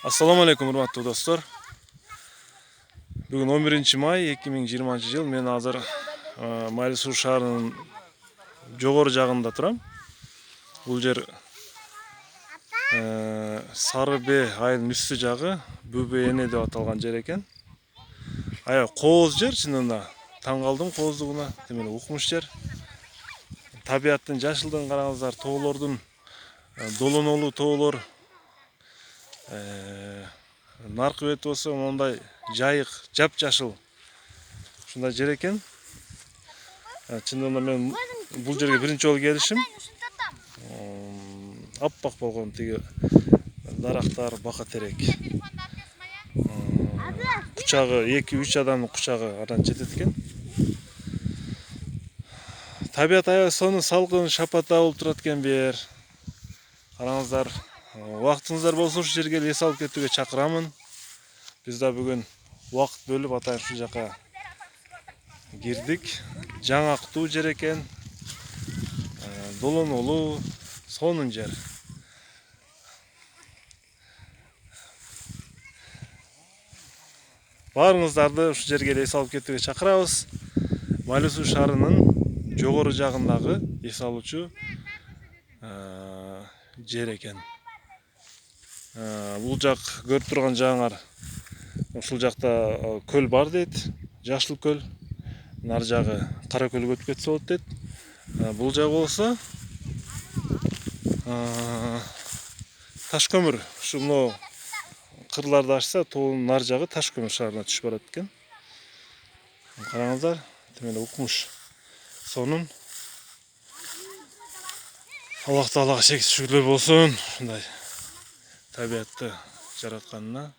Assalamu alaikum урматтуу достор. Бүгүн 11 май 2020 жыл. Мен азыр Майлы Суу шаарынын жогору жагында турам. Бул жер Сары Бee айылынын үстү жагы Бүбө эне деп аталган жер экен. Аябай кооз жер чынында. Таң калдым кооздугуна. Демек укмуш жер. Табияттын жашылдыгын караңыздар, тоолордун долонолуу тоолор. Наркы бети болсо мондай жайык, жапжашыл ушундай жер экен. Чындыгында мен бул жерге биринчи жолу келишим. Аппак болгон тиги дарактар, бака терек. Кучагы 2-3 адамдын кучагы адан жетет экен. Табият аябай сонун, салкын, шапата болуп турат экен бу жер. Караңыздар, убактыңыздар болсо ушул жерге эс алып кетүүгө чакырамын. Биз да бүгүн убакыт бөлүп атайын ушул жака кирдик. Жаңактуу жер экен. Долонолуу, сонун жер. Баарыңыздарды ушул жерге эс алып кетүүгө чакырабыз. Майлы Суу шаарынын жогору жагындагы эс алуучу жер экен. Бул жак көрүп турган жагыңар, ушул жакта көл бар дейт, Жашыл көл. Нар жагы Кара көлгө өтүп кетсе болот дейт. Бул жак болсо таш көмүр. Ушу мына кырларды ачса, тоонун нар жагы таш көмүр шаарына түшүп барат экен. Караңыздар, демек укмуш сонун. Аллах Таалага чексиз шүгүрлөр болсун ушундай табиятты жаратканына.